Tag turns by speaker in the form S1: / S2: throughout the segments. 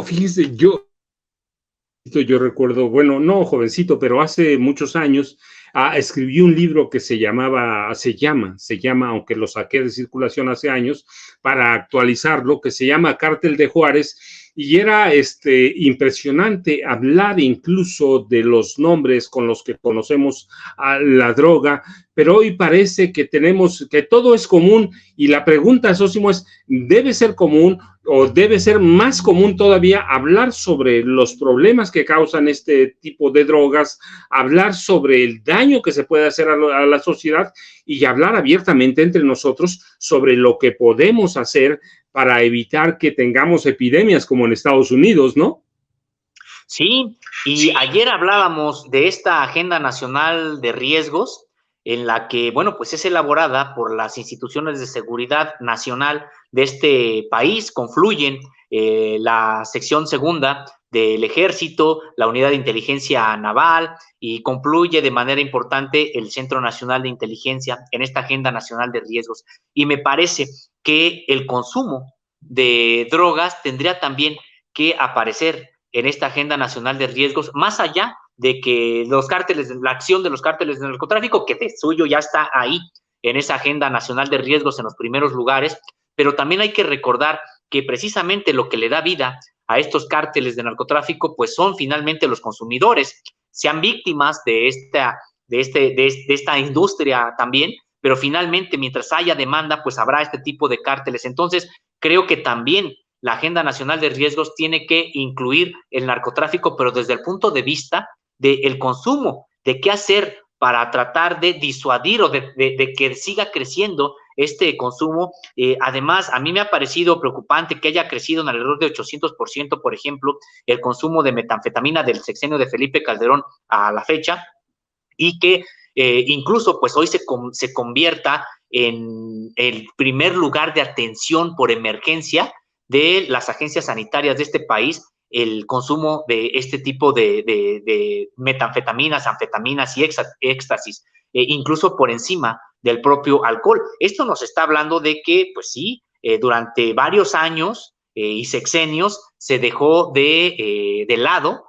S1: fíjese, yo recuerdo, bueno, no jovencito, pero hace muchos años, escribí un libro que se llama, aunque lo saqué de circulación hace años, para actualizarlo, que se llama Cártel de Juárez, y era impresionante hablar incluso de los nombres con los que conocemos a la droga, pero hoy parece que todo es común, y la pregunta, Sósimo, es, ¿debe ser común o debe ser más común todavía hablar sobre los problemas que causan este tipo de drogas, hablar sobre el daño que se puede hacer a la sociedad y hablar abiertamente entre nosotros sobre lo que podemos hacer para evitar que tengamos epidemias como en Estados Unidos, ¿no?
S2: Sí, y ayer hablábamos de esta Agenda Nacional de Riesgos, en la que, bueno, pues es elaborada por las instituciones de seguridad nacional de este país. Confluyen la sección segunda del Ejército, la Unidad de Inteligencia Naval, y concluye de manera importante el Centro Nacional de Inteligencia en esta Agenda Nacional de Riesgos. Y me parece que el consumo de drogas tendría también que aparecer en esta Agenda Nacional de Riesgos, más allá de que los cárteles, la acción de los cárteles de narcotráfico, que de suyo ya está ahí en esa Agenda Nacional de Riesgos en los primeros lugares, pero también hay que recordar que precisamente lo que le da vida a estos cárteles de narcotráfico, pues son finalmente los consumidores, sean víctimas de esta industria también, pero finalmente mientras haya demanda, pues habrá este tipo de cárteles. Entonces, creo que también la Agenda Nacional de Riesgos tiene que incluir el narcotráfico, pero desde el punto de vista del consumo, de qué hacer para tratar de disuadir o de que siga creciendo este consumo. Además, a mí me ha parecido preocupante que haya crecido en alrededor de 800%, por ejemplo, el consumo de metanfetamina del sexenio de Felipe Calderón a la fecha, y que incluso pues hoy se convierta en el primer lugar de atención por emergencia de las agencias sanitarias de este país, el consumo de este tipo de metanfetaminas, anfetaminas y éxtasis, incluso por encima del propio alcohol. Esto nos está hablando de que, pues sí, durante varios años y sexenios se dejó de lado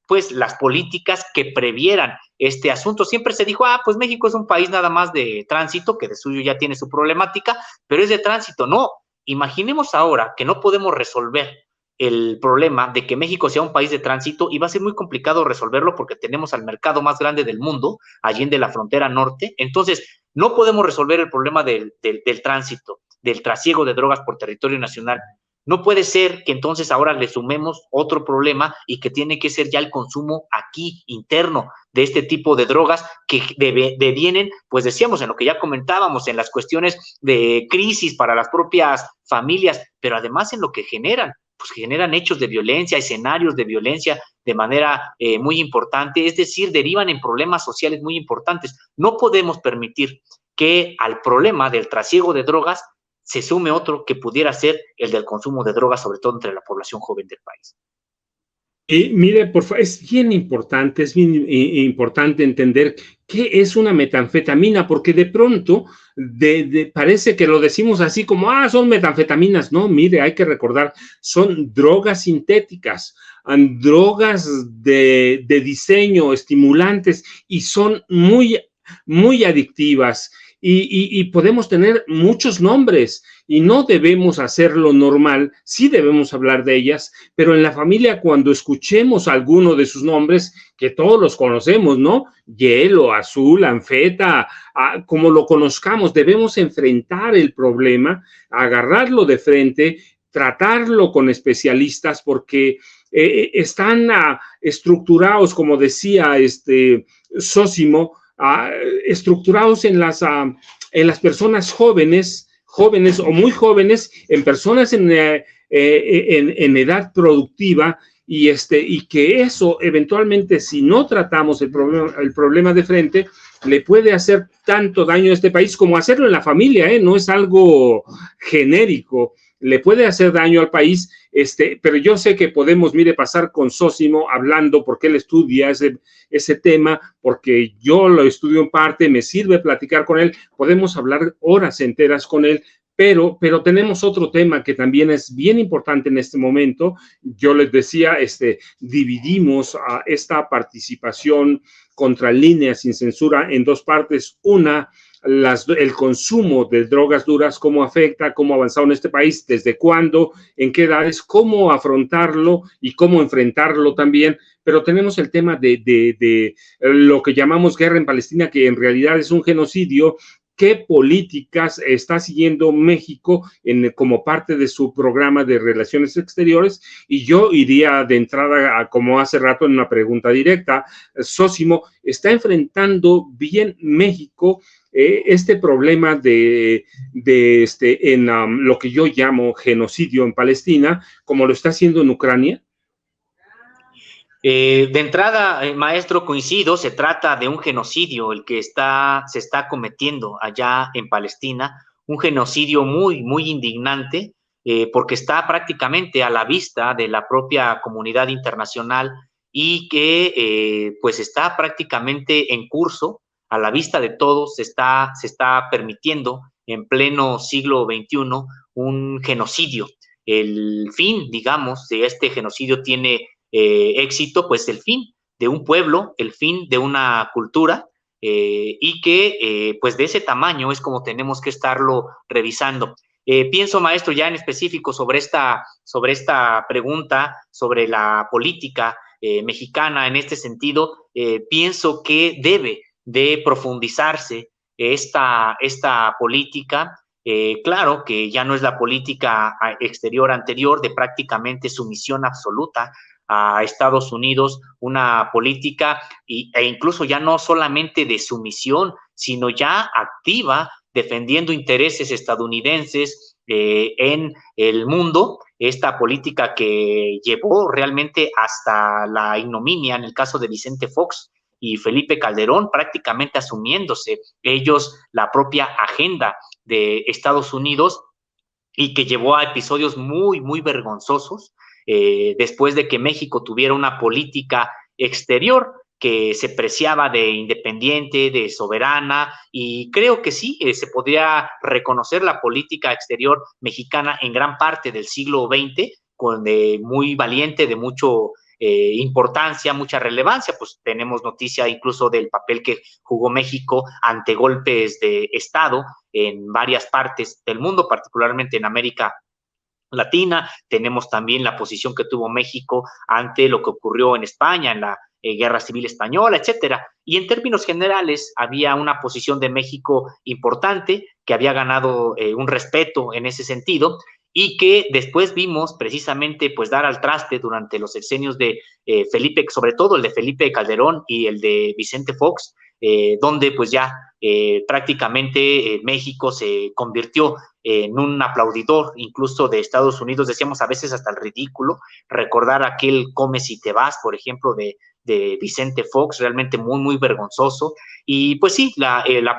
S2: pues las políticas que previeran este asunto. Siempre se dijo, pues México es un país nada más de tránsito, que de suyo ya tiene su problemática, pero es de tránsito. No, imaginemos ahora que no podemos resolver el problema de que México sea un país de tránsito, y va a ser muy complicado resolverlo porque tenemos al mercado más grande del mundo, allende la frontera norte. Entonces, no podemos resolver el problema del tránsito, del trasiego de drogas por territorio nacional. No puede ser que entonces ahora le sumemos otro problema y que tiene que ser ya el consumo aquí interno de este tipo de drogas que devienen, pues decíamos, en lo que ya comentábamos, en las cuestiones de crisis para las propias familias, pero además en lo que generan, pues generan hechos de violencia, escenarios de violencia de manera muy importante, es decir, derivan en problemas sociales muy importantes. No podemos permitir que al problema del trasiego de drogas se sume otro que pudiera ser el del consumo de drogas, sobre todo entre la población joven del país.
S1: Mire, por favor, es bien importante entender qué es una metanfetamina, porque de pronto parece que lo decimos así como, son metanfetaminas. No, mire, hay que recordar, son drogas sintéticas, drogas de diseño, estimulantes, y son muy, muy adictivas. Y podemos tener muchos nombres y no debemos hacerlo normal, sí debemos hablar de ellas, pero en la familia cuando escuchemos alguno de sus nombres, que todos los conocemos, ¿no? Hielo, azul, anfeta, como lo conozcamos, debemos enfrentar el problema, agarrarlo de frente, tratarlo con especialistas porque están estructurados, como decía Sósimo, estructurados en las personas jóvenes o muy jóvenes, en personas en edad productiva, y que eso eventualmente, si no tratamos el problema de frente, le puede hacer tanto daño a este país como hacerlo en la familia, no es algo genérico, le puede hacer daño al país, pero yo sé que podemos, pasar con Sósimo hablando, porque él estudia ese tema, porque yo lo estudio en parte, me sirve platicar con él, podemos hablar horas enteras con él, Pero tenemos otro tema que también es bien importante en este momento. Yo les decía, dividimos a esta participación contra Línea Sin Censura en dos partes. Una, el consumo de drogas duras, cómo afecta, cómo ha avanzado en este país, desde cuándo, en qué edades, cómo afrontarlo y cómo enfrentarlo también. Pero tenemos el tema de lo que llamamos guerra en Palestina, que en realidad es un genocidio. ¿Qué políticas está siguiendo México como parte de su programa de relaciones exteriores? Y yo iría de entrada, como hace rato, en una pregunta directa. Sósimo, ¿está enfrentando bien México este problema en lo que yo llamo genocidio en Palestina, como lo está haciendo en Ucrania?
S2: De entrada, maestro, coincido, se trata de un genocidio el que se está cometiendo allá en Palestina, un genocidio muy, muy indignante, porque está prácticamente a la vista de la propia comunidad internacional y que pues está prácticamente en curso, a la vista de todos, se está permitiendo en pleno siglo XXI un genocidio. El fin, digamos, de este genocidio tiene éxito, pues el fin de un pueblo, el fin de una cultura, y que pues de ese tamaño es como tenemos que estarlo revisando. Pienso, maestro, ya en específico sobre esta pregunta, sobre la política mexicana en este sentido, pienso que debe de profundizarse esta política. Claro que ya no es la política exterior anterior de prácticamente sumisión absoluta a Estados Unidos, una política e incluso ya no solamente de sumisión, sino ya activa, defendiendo intereses estadounidenses en el mundo, esta política que llevó realmente hasta la ignominia en el caso de Vicente Fox y Felipe Calderón, prácticamente asumiéndose ellos la propia agenda de Estados Unidos y que llevó a episodios muy, muy vergonzosos después de que México tuviera una política exterior que se preciaba de independiente, de soberana, y creo que sí, se podría reconocer la política exterior mexicana en gran parte del siglo XX, con muy valiente, de mucho importancia, mucha relevancia, pues tenemos noticia incluso del papel que jugó México ante golpes de Estado en varias partes del mundo, particularmente en América Latina. Tenemos también la posición que tuvo México ante lo que ocurrió en España, en la Guerra Civil Española, etcétera. Y en términos generales, había una posición de México importante que había ganado un respeto en ese sentido y que después vimos precisamente pues dar al traste durante los sexenios de Felipe, sobre todo el de Felipe Calderón y el de Vicente Fox, donde pues ya prácticamente México se convirtió en un aplaudidor incluso de Estados Unidos, decíamos a veces hasta el ridículo, recordar aquel Come si te vas, por ejemplo, de Vicente Fox, realmente muy, muy vergonzoso, y pues sí,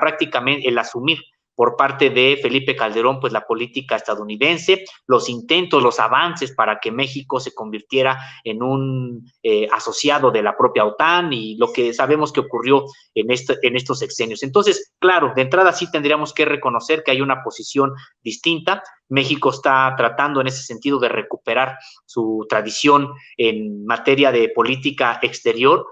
S2: prácticamente el asumir por parte de Felipe Calderón, pues la política estadounidense, los intentos, los avances para que México se convirtiera en un asociado de la propia OTAN y lo que sabemos que ocurrió en estos sexenios. Entonces, claro, de entrada sí tendríamos que reconocer que hay una posición distinta. México está tratando en ese sentido de recuperar su tradición en materia de política exterior,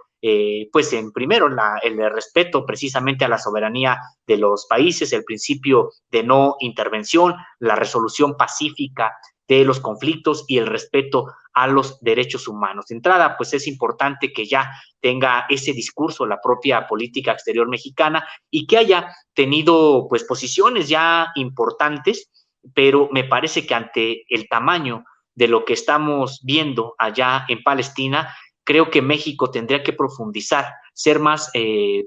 S2: pues en primero el respeto precisamente a la soberanía de los países, el principio de no intervención, la resolución pacífica de los conflictos y el respeto a los derechos humanos. De entrada, pues es importante que ya tenga ese discurso la propia política exterior mexicana y que haya tenido pues posiciones ya importantes, pero me parece que ante el tamaño de lo que estamos viendo allá en Palestina, creo que México tendría que profundizar, ser más,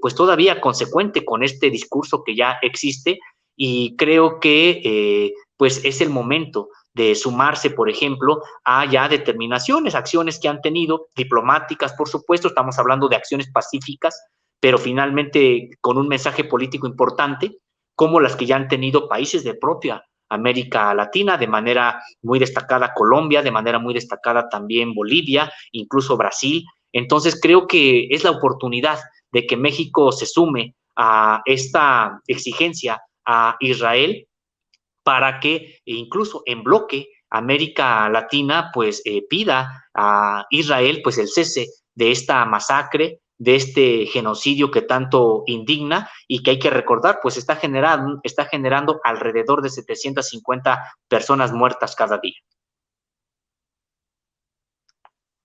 S2: pues todavía consecuente con este discurso que ya existe y creo que pues es el momento de sumarse, por ejemplo, a ya determinaciones, acciones que han tenido, diplomáticas, por supuesto, estamos hablando de acciones pacíficas, pero finalmente con un mensaje político importante, como las que ya han tenido países de propia América Latina, de manera muy destacada Colombia, de manera muy destacada también Bolivia, incluso Brasil. Entonces creo que es la oportunidad de que México se sume a esta exigencia a Israel para que incluso en bloque América Latina pues pida a Israel pues el cese de esta masacre, de este genocidio que tanto indigna y que hay que recordar pues está generando alrededor de 750 personas muertas cada día.